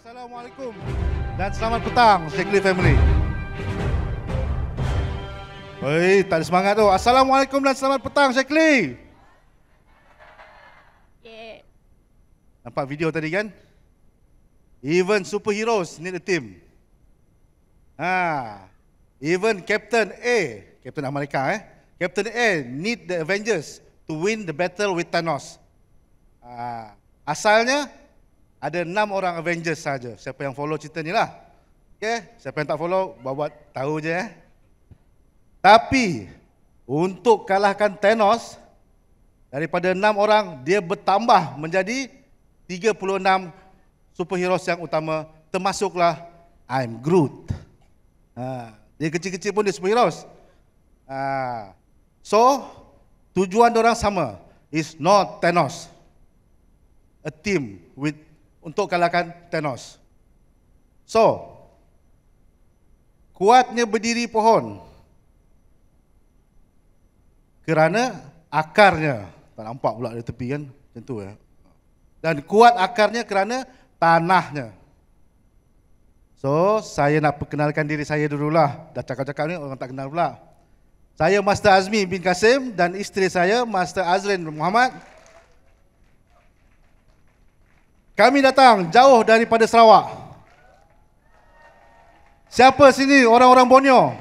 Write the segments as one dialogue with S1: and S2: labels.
S1: Assalamualaikum dan selamat petang Shekli family. Hei, tak ada semangat tu. Assalamualaikum dan selamat petang Shekli.
S2: Yeah.
S1: Nampak video tadi kan? Even superheroes need a team. Even Captain A, Captain America Captain A need the Avengers to win the battle with Thanos. Asalnya ada 6 orang Avengers saja. Siapa yang follow cerita ni lah. Okay? Siapa yang tak follow, buat tahu je Tapi untuk kalahkan Thanos, daripada 6 orang dia bertambah menjadi 36 superheroes yang utama, termasuklah I'm Groot. Dia kecil-kecil pun dia superheroes. So tujuan diorang sama, is not Thanos. A team untuk kalahkan Thanos. So kuatnya berdiri pohon kerana akarnya, tak nampak pula di tepi kan, macam tu Dan kuat akarnya kerana tanahnya. So saya nak perkenalkan diri saya dululah. Dah cakap-cakap ni orang tak kenal pula. Saya Master Azmi bin Kasim dan isteri saya Master Azrin Muhammad. Kami datang jauh daripada Sarawak. Siapa sini orang-orang Borneo?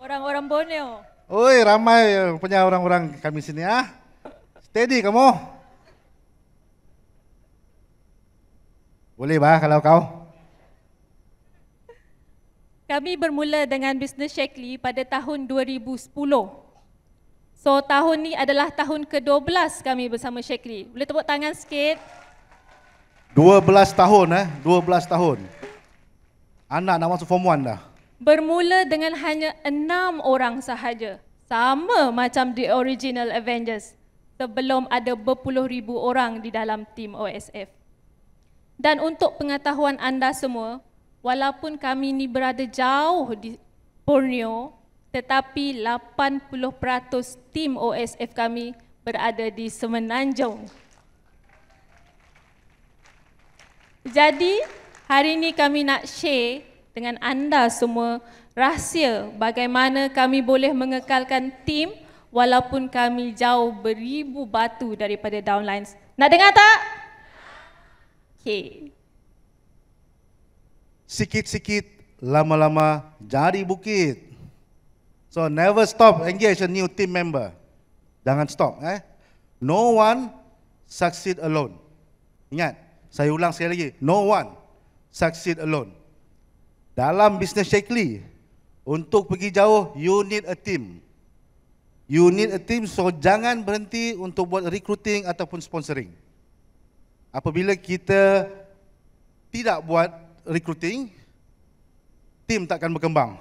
S2: Orang-orang Borneo.
S1: Oi, ramai punya orang-orang kami sini Steady kamu. Boleh bah kalau kau.
S2: Kami bermula dengan bisnes Shekli pada tahun 2010. So tahun ni adalah tahun ke-12 kami bersama Shekli. Boleh tepuk tangan sikit?
S1: 12 tahun 12 tahun. Anak nak masuk form 1 dah.
S2: Bermula dengan hanya 6 orang sahaja. Sama macam The Original Avengers. Sebelum ada berpuluh ribu orang di dalam tim OSF. Dan untuk pengetahuan anda semua, walaupun kami ni berada jauh di Borneo, tetapi 80% tim OSF kami berada di Semenanjung. Jadi, hari ini kami nak share dengan anda semua rahsia bagaimana kami boleh mengekalkan tim walaupun kami jauh beribu batu daripada downlines. Nak dengar tak? Okay.
S1: Sikit-sikit, lama-lama jadi bukit. So never stop engage a new team member. Jangan stop No one succeed alone. Ingat, saya ulang sekali lagi, no one succeed alone. Dalam bisnes Shekli, untuk pergi jauh, you need a team. You need a team, so jangan berhenti untuk buat recruiting ataupun sponsoring. Apabila kita tidak buat recruiting, tim takkan berkembang.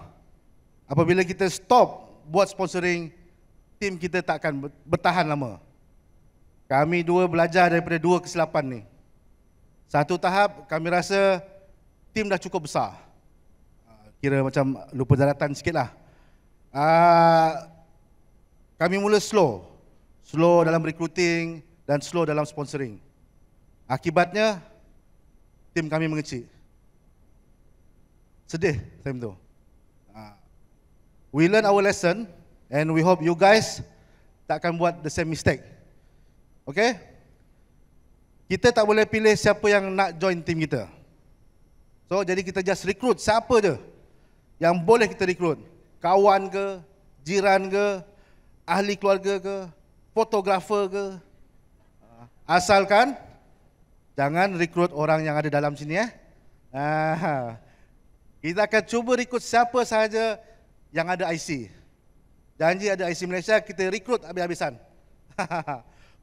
S1: Apabila kita stop buat sponsoring, tim kita takkan bertahan lama. Kami dua belajar daripada 2 kesilapan ni. Satu tahap kami rasa tim dah cukup besar. Kira macam lupa daratan sikit lah. Kami mula slow. Slow dalam recruiting dan slow dalam sponsoring. Akibatnya, tim kami mengecil. Sedih time tu. We learn our lesson and we hope you guys takkan buat the same mistake. Okay? Kita tak boleh pilih siapa yang nak join tim kita. So, jadi kita just recruit siapa je yang boleh kita recruit. Kawan ke, jiran ke, ahli keluarga ke, fotografer ke. Asalkan jangan recruit orang yang ada dalam sini Kita akan cuba recruit siapa sahaja yang ada IC. Janji ada IC Malaysia, kita recruit habis-habisan.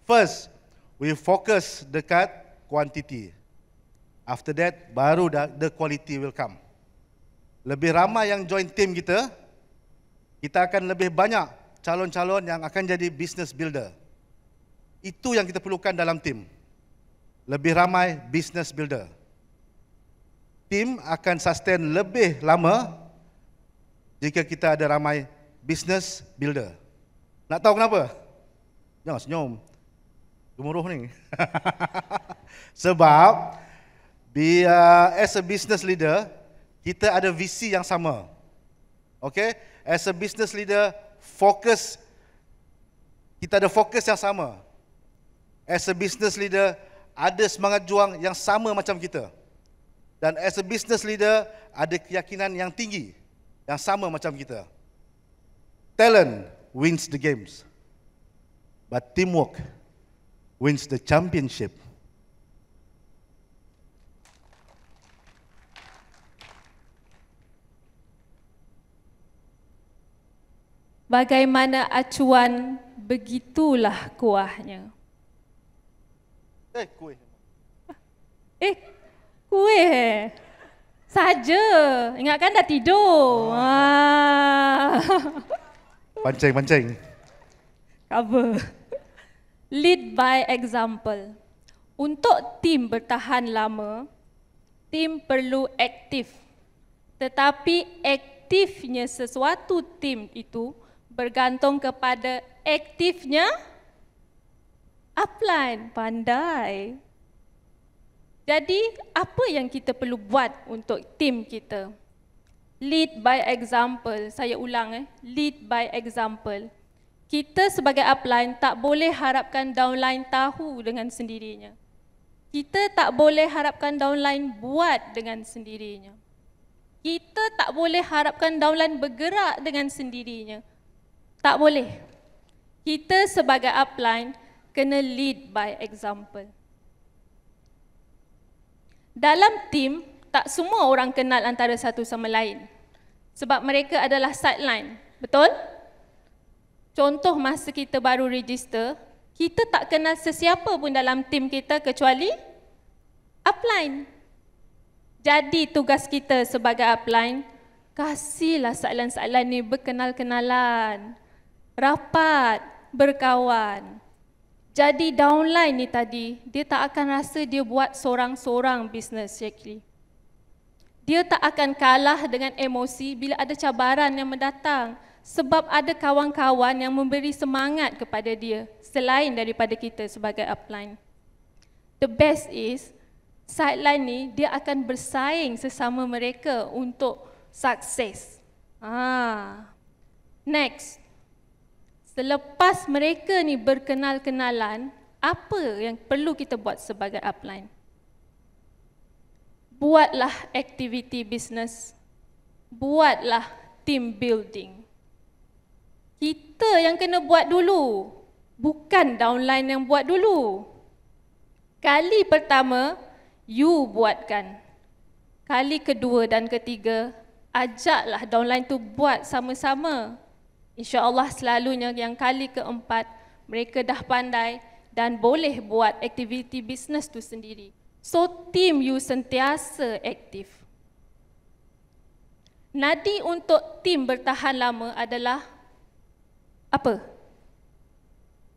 S1: First, we focus dekat quantity. After that, baru the quality will come. Lebih ramai yang join team kita, kita akan lebih banyak calon-calon yang akan jadi business builder. Itu yang kita perlukan dalam team. Lebih ramai business builder. Team akan sustain lebih lama jika kita ada ramai business builder. Nak tahu kenapa? Jangan senyum. Gemuruh ni. Sebab As a business leader, kita ada visi yang sama. Okay? As a business leader, kita ada fokus yang sama. As a business leader, ada semangat juang yang sama macam kita. Dan as a business leader, ada keyakinan yang tinggi, yang sama macam kita. Talent wins the games, but teamwork wins the championship.
S2: Bagaimana acuan, begitulah kuahnya.
S1: Kuih.
S2: Kuih saja. Ingatkan dah tidur.
S1: Pancing.
S2: Cover. Lead by example. Untuk tim bertahan lama, tim perlu aktif. Tetapi aktifnya sesuatu tim itu bergantung kepada aktifnya upline. Pandai. Jadi, apa yang kita perlu buat untuk tim kita? Lead by example. Saya ulang, lead by example. Kita sebagai upline tak boleh harapkan downline tahu dengan sendirinya. Kita tak boleh harapkan downline buat dengan sendirinya. Kita tak boleh harapkan downline bergerak dengan sendirinya. Tak boleh. Kita sebagai upline kena lead by example. Dalam tim, tak semua orang kenal antara satu sama lain. Sebab mereka adalah sideline. Betul? Contoh masa kita baru register, kita tak kenal sesiapa pun dalam tim kita kecuali upline. Jadi tugas kita sebagai upline, kasihlah sideline-sideline ni berkenal-kenalan, rapat, berkawan. Jadi downline ni tadi, dia tak akan rasa dia buat sorang-sorang bisnes actually. Dia tak akan kalah dengan emosi bila ada cabaran yang mendatang sebab ada kawan-kawan yang memberi semangat kepada dia selain daripada kita sebagai upline. The best is, sideline ni dia akan bersaing sesama mereka untuk sukses. Next. Selepas mereka ni berkenal-kenalan, apa yang perlu kita buat sebagai upline? Buatlah aktiviti bisnes. Buatlah team building. Kita yang kena buat dulu, bukan downline yang buat dulu. Kali pertama, you buatkan. Kali kedua dan ketiga, ajaklah downline tu buat sama-sama. InsyaAllah selalunya yang kali keempat, mereka dah pandai dan boleh buat aktiviti bisnes tu sendiri. So, tim you sentiasa aktif. Nadi untuk tim bertahan lama adalah apa?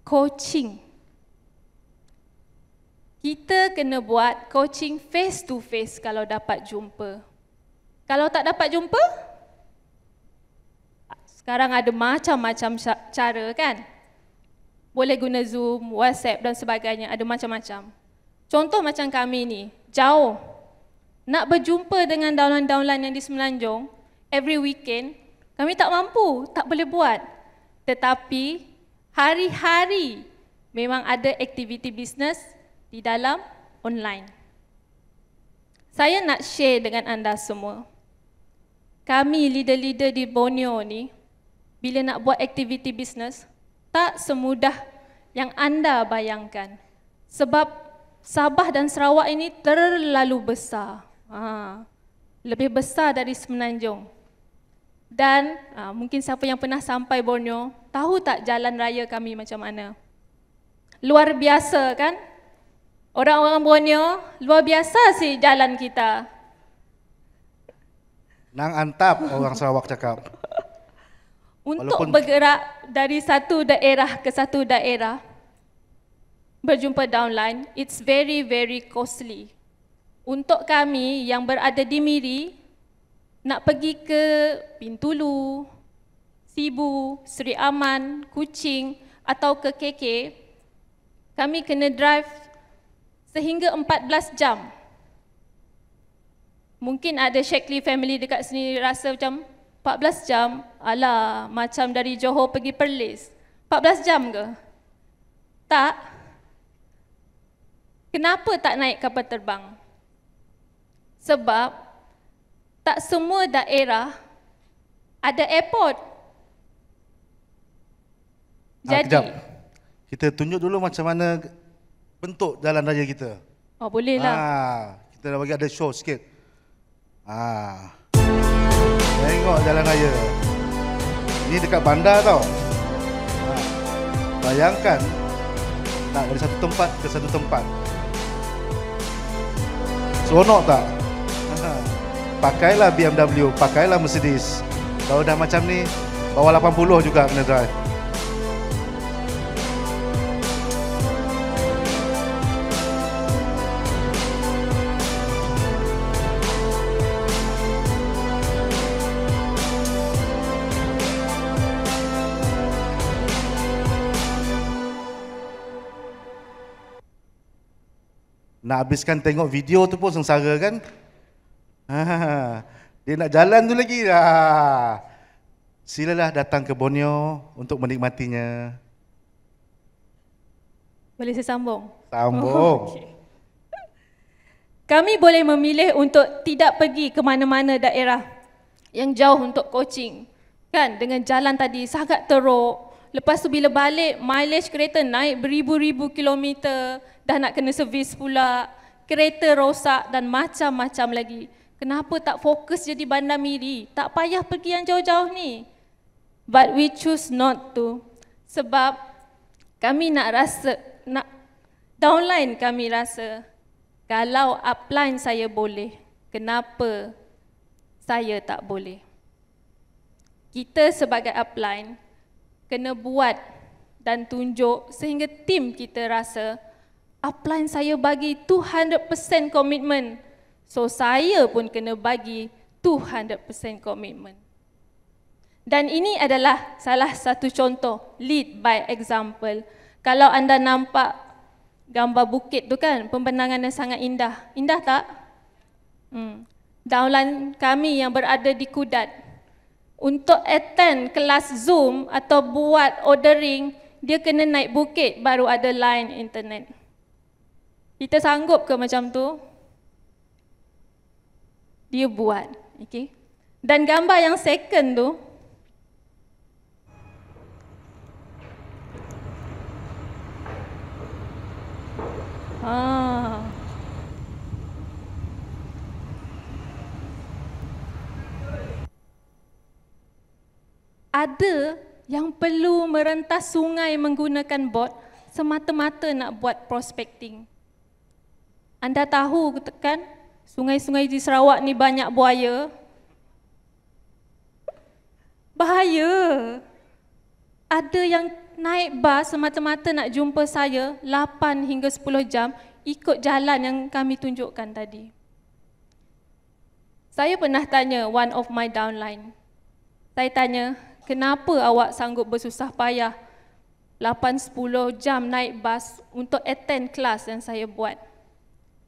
S2: Coaching. Kita kena buat coaching face to face kalau dapat jumpa. Kalau tak dapat jumpa, sekarang ada macam-macam cara kan? Boleh guna Zoom, WhatsApp dan sebagainya, ada macam-macam. Contoh macam kami ni, jauh. Nak berjumpa dengan downline-downline yang di Semenanjung, every weekend, kami tak mampu, tak boleh buat. Tetapi, hari-hari memang ada aktiviti bisnes di dalam online. Saya nak share dengan anda semua. Kami leader-leader di Borneo ni, bila nak buat aktiviti bisnes, tak semudah yang anda bayangkan. Sebab Sabah dan Sarawak ini terlalu besar. Lebih besar dari Semenanjung. Dan mungkin siapa yang pernah sampai Borneo, tahu tak jalan raya kami macam mana? Luar biasa kan? Orang-orang Borneo, luar biasa sih jalan kita.
S1: Nang antap orang Sarawak cakap.
S2: Untuk bergerak dari satu daerah ke satu daerah, berjumpa downline, it's very, very costly. Untuk kami yang berada di Miri, nak pergi ke Bintulu, Sibu, Seri Aman, Kuching atau ke KK, kami kena drive sehingga 14 jam. Mungkin ada Shaklee family dekat sini rasa macam 14 jam, alah macam dari Johor pergi Perlis. 14 jam ke? Tak. Kenapa tak naik kapal terbang? Sebab tak semua daerah ada airport.
S1: Kejap. Kita tunjuk dulu macam mana bentuk jalan raya kita.
S2: Oh, boleh lah.
S1: Kita dah bagi ada show sikit. Tengok jalan raya. Ini dekat bandar tau. Bayangkan nak dari satu tempat ke satu tempat. Seronok tak? Pakailah BMW, pakailah Mercedes. Kalau dah macam ni, bawah 80 juga kena drive. Nak habiskan tengok video tu pun sengsara kan? Dia nak jalan tu lagi dah. Silalah datang ke Borneo untuk menikmatinya.
S2: Boleh saya sambung?
S1: Sambung.
S2: Okay. Kami boleh memilih untuk tidak pergi ke mana-mana daerah yang jauh untuk coaching. Kan, dengan jalan tadi sangat teruk. Lepas tu bila balik, mileage kereta naik beribu-ribu kilometer. Dah nak kena servis pula, kereta rosak dan macam-macam lagi. Kenapa tak fokus jadi Bandar Miri? Tak payah pergi yang jauh-jauh ni. But we choose not to. Sebab kami downline kami rasa, kalau upline saya boleh, kenapa saya tak boleh? Kita sebagai upline kena buat dan tunjuk sehingga tim kita rasa upline saya bagi 200% komitmen. So saya pun kena bagi 200% komitmen. Dan ini adalah salah satu contoh, lead by example. Kalau anda nampak gambar bukit tu kan, pembenangannya sangat indah. Indah tak? Downline kami yang berada di Kudat, untuk attend kelas Zoom atau buat ordering, dia kena naik bukit baru ada line internet. Kita sanggup ke macam tu? Dia buat, okay? Dan gambar yang second tu, ada yang perlu merentas sungai menggunakan bot semata-mata nak buat prospecting. Anda tahu kan, sungai-sungai di Sarawak ni banyak buaya. Bahaya. Ada yang naik bas semata-mata nak jumpa saya 8 hingga 10 jam ikut jalan yang kami tunjukkan tadi. Saya pernah tanya one of my downline. Saya tanya, kenapa awak sanggup bersusah payah 8-10 jam naik bas untuk attend kelas yang saya buat?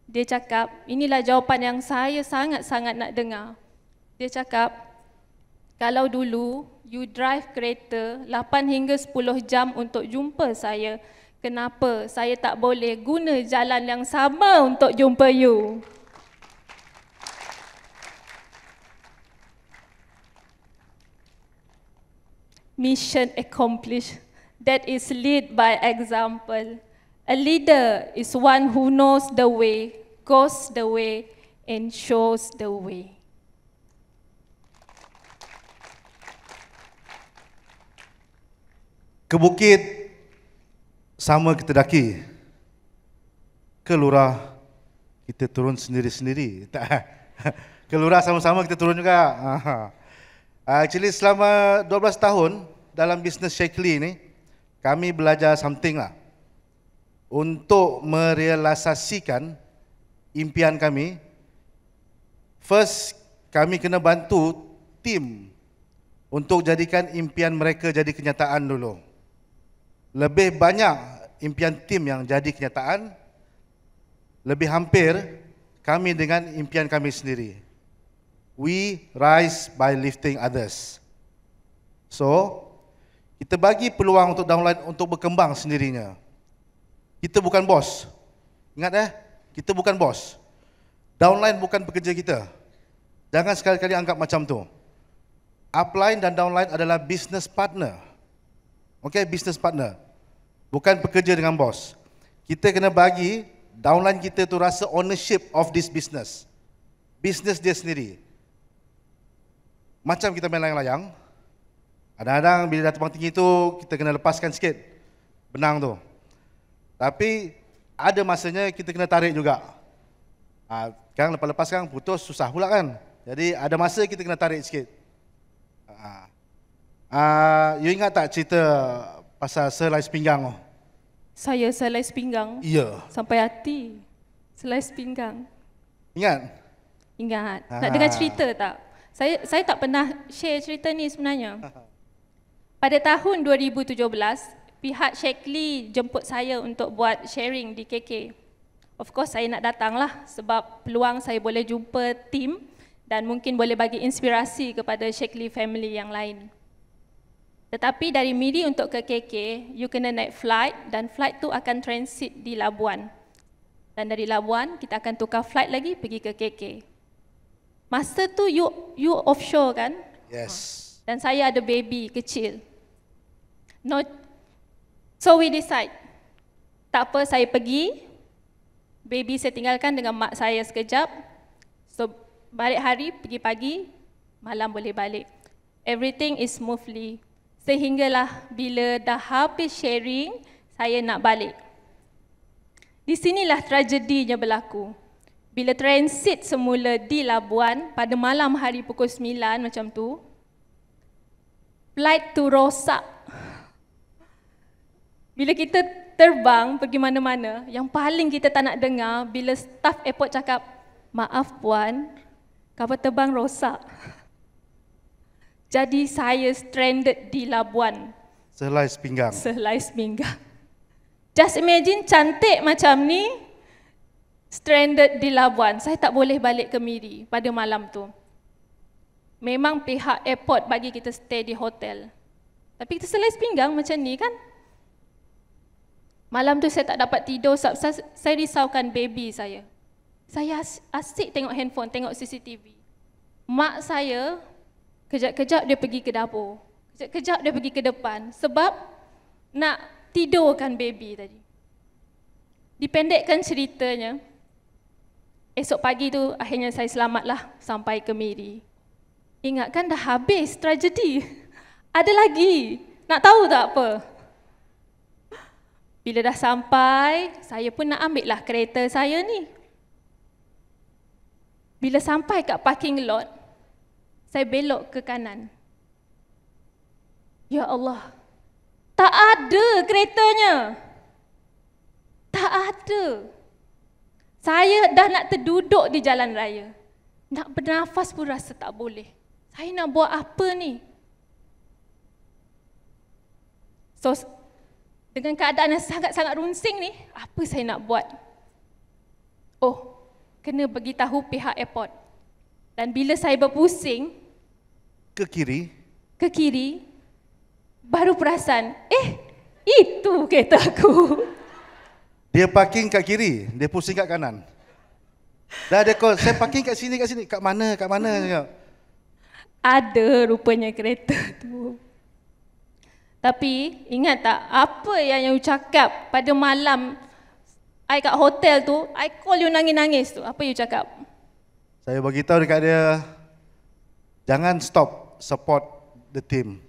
S2: Dia cakap, inilah jawapan yang saya sangat-sangat nak dengar. Dia cakap, kalau dulu you drive kereta 8 hingga 10 jam untuk jumpa saya, kenapa saya tak boleh guna jalan yang sama untuk jumpa you? Mission accomplished. That is lead by example. A leader is one who knows the way, goes the way, and shows the way.
S1: Ke bukit sama kita daki. Ke lurah kita turun sendiri-sendiri. Tak. Ke lurah sama-sama kita turun juga. Actually selama 12 tahun dalam bisnes Shaklee ni, kami belajar something lah. Untuk merealisasikan impian kami, first kami kena bantu tim untuk jadikan impian mereka jadi kenyataan dulu. Lebih banyak impian tim yang jadi kenyataan, lebih hampir kami dengan impian kami sendiri. we rise by lifting others. So, kita bagi peluang untuk downline untuk berkembang sendirinya. Kita bukan bos. Ingat kita bukan bos. Downline bukan pekerja kita. Jangan sekali-kali anggap macam tu. Upline dan downline adalah business partner. Okay, business partner. Bukan pekerja dengan bos. Kita kena bagi downline kita tu rasa ownership of this business. Business dia sendiri. Macam kita main layang-layang. Kadang-kadang bila dah terbang tinggi tu, kita kena lepaskan sikit benang tu. Tapi ada masanya kita kena tarik juga. Kan lepas-lepas kan putus susah pula kan. Jadi ada masa kita kena tarik sikit. You ingat tak cerita pasal selais pinggang tu?
S2: Saya selais pinggang.
S1: Ya.
S2: Sampai hati. Selais pinggang.
S1: Ingat?
S2: Ingat. Nak dengar cerita tak? Saya tak pernah share cerita ni sebenarnya. Pada tahun 2017, pihak Shaklee jemput saya untuk buat sharing di KK. Of course saya nak datang lah sebab peluang saya boleh jumpa tim dan mungkin boleh bagi inspirasi kepada Shaklee family yang lain. Tetapi dari Miri untuk ke KK, you kena naik flight dan flight tu akan transit di Labuan. Dan dari Labuan, kita akan tukar flight lagi pergi ke KK. Masa tu you offshore kan?
S1: Yes.
S2: Dan saya ada baby kecil. No, so we decide, tak apa saya pergi, baby saya tinggalkan dengan mak saya sekejap. So balik hari, pergi pagi, malam boleh balik. Everything is smoothly. Sehinggalah bila dah habis sharing, saya nak balik. Di sinilah tragedinya berlaku. Bila transit semula di Labuan pada malam hari pukul 9 macam tu, flight tu rosak. Bila kita terbang pergi mana-mana, yang paling kita tak nak dengar bila staff airport cakap, "Maaf puan, kapal terbang rosak." Jadi saya stranded di Labuan.
S1: Selais pinggang.
S2: Selais pinggang. Just imagine cantik macam ni, stranded di Labuan. Saya tak boleh balik ke Miri pada malam tu. Memang pihak airport bagi kita stay di hotel. Tapi kita selais pinggang macam ni kan. Malam tu saya tak dapat tidur sebab saya risaukan baby saya. Saya asyik tengok handphone, tengok CCTV. Mak saya, kejap-kejap dia pergi ke dapur. Kejap-kejap dia pergi ke depan sebab nak tidurkan baby tadi. Dipendekkan ceritanya, esok pagi tu akhirnya saya selamatlah sampai ke Miri. Ingatkan dah habis tragedi. Ada lagi. Nak tahu tak apa? Bila dah sampai, saya pun nak ambil lah kereta saya ni. Bila sampai kat parking lot, saya belok ke kanan. Ya Allah, tak ada keretanya. Tak ada. Saya dah nak terduduk di jalan raya. Nak bernafas pun rasa tak boleh. Saya nak buat apa ni? So, dengan keadaan yang sangat-sangat runsing ni, apa saya nak buat? Oh, kena beritahu pihak airport. Dan bila saya berpusing
S1: Ke kiri.
S2: baru perasan, itu kereta aku.
S1: Dia parking kat kiri, dia pusing kat kanan. Dah dia call, saya parking kat sini. Kat mana? Cakap.
S2: Ada rupanya kereta tu. Tapi ingat tak apa yang you cakap pada malam I kat hotel tu, I call you nangis-nangis tu. Apa you cakap?
S1: Saya beritahu dekat dia, jangan stop support the team.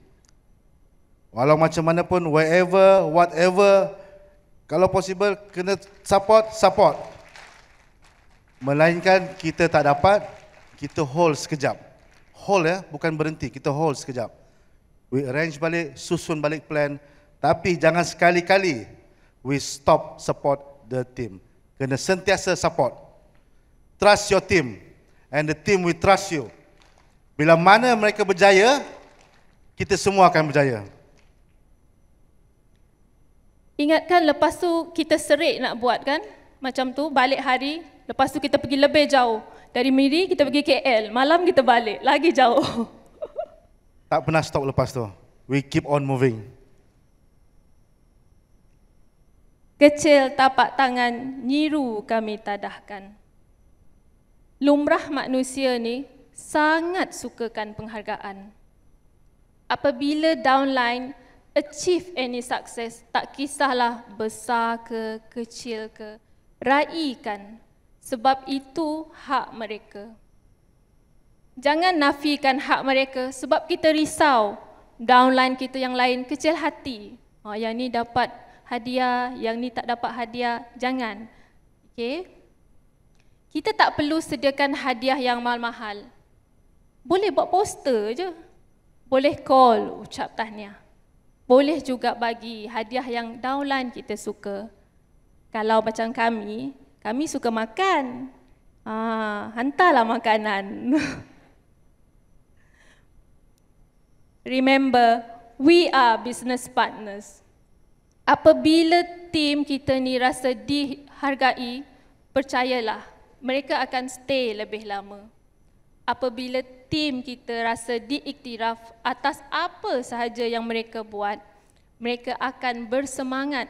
S1: Walau macam mana pun, wherever, whatever, kalau possible kena support. Melainkan kita tak dapat, kita hold sekejap. Hold bukan berhenti, kita hold sekejap. We arrange balik, susun balik plan, tapi jangan sekali-kali we stop support the team. Kena sentiasa support. Trust your team and the team will trust you. Bila mana mereka berjaya, kita semua akan berjaya.
S2: Ingatkan lepas tu kita serik nak buat kan? Macam tu, balik hari, Lepas tu kita pergi lebih jauh. Dari Miri kita pergi KL, malam kita balik, lagi jauh.
S1: Tak pernah stop lepas tu. We keep on moving.
S2: Kecil tapak tangan, nyiru kami tadahkan. Lumrah manusia ni sangat sukakan penghargaan. Apabila downline achieve any success, tak kisahlah besar ke, kecil ke, raikan. Sebab itu hak mereka. Jangan nafikan hak mereka sebab kita risau. Downline kita yang lain kecil hati. Yang ni dapat hadiah, yang ni tak dapat hadiah. Jangan. Okay? Kita tak perlu sediakan hadiah yang mahal-mahal. Boleh buat poster je. Boleh call ucap tahniah. Boleh juga bagi hadiah yang downline kita suka. Kalau macam kami suka makan. Hantarlah makanan. Remember, we are business partners. Apabila tim kita ni rasa dihargai, percayalah, mereka akan stay lebih lama. Apabila tim kita rasa diiktiraf atas apa sahaja yang mereka buat, mereka akan bersemangat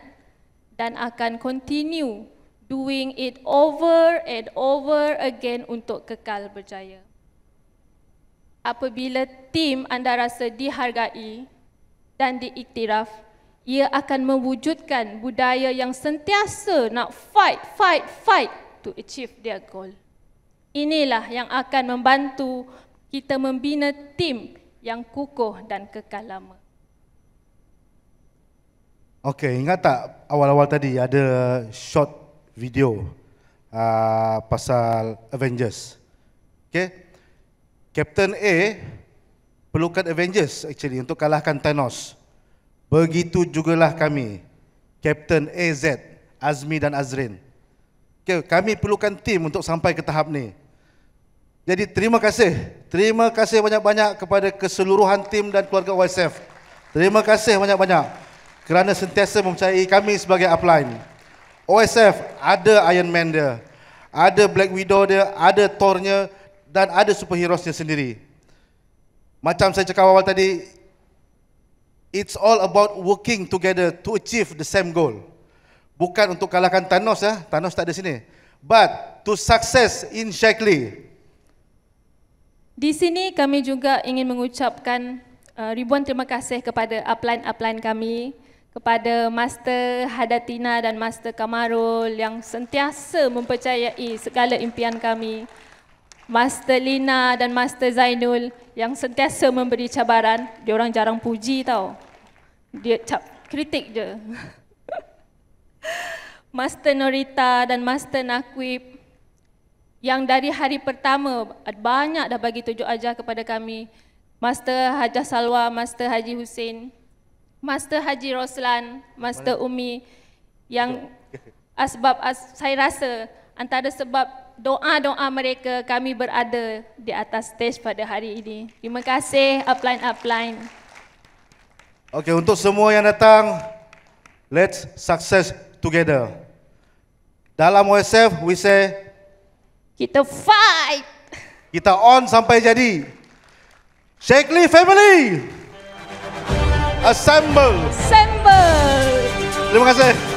S2: dan akan continue doing it over and over again untuk kekal berjaya. Apabila tim anda rasa dihargai dan diiktiraf, ia akan mewujudkan budaya yang sentiasa nak fight to achieve their goal. Inilah yang akan membantu kita membina tim yang kukuh dan kekal lama.
S1: Okey, ingat tak awal-awal tadi ada short video pasal Avengers? Okey. Captain A perlukan Avengers actually untuk kalahkan Thanos. Begitu jugalah kami, Captain AZ, Azmi dan Azrin. Okay, kami perlukan tim untuk sampai ke tahap ni. Jadi terima kasih banyak-banyak kepada keseluruhan tim dan keluarga OSF. Terima kasih banyak-banyak kerana sentiasa mempercayai kami sebagai upline. OSF ada Iron Man dia, ada Black Widow dia, ada Thor-nya, dan ada superheroesnya sendiri. Macam saya cakap awal tadi, it's all about working together to achieve the same goal. Bukan untuk kalahkan Thanos, Thanos tak ada sini. But to success in Shaklee.
S2: Di sini kami juga ingin mengucapkan ribuan terima kasih kepada upline-upline kami, kepada Master Hadatina dan Master Kamarul yang sentiasa mempercayai segala impian kami. Master Lina dan Master Zainul yang sentiasa memberi cabaran. Diorang jarang puji tau. Dia kritik je. Master Norita dan Master Nakwib yang dari hari pertama banyak dah bagi tunjuk ajar kepada kami. Master Hajah Salwa, Master Haji Hussein, Master Haji Roslan, Master Umi yang saya rasa antara sebab doa-doa mereka kami berada di atas stage pada hari ini. Terima kasih upline-upline.
S1: Okey, untuk semua yang datang, let's success together. Dalam OSF, we say,
S2: kita fight.
S1: Kita on sampai jadi. Shaklee family, assemble.
S2: Assemble.
S1: Terima kasih.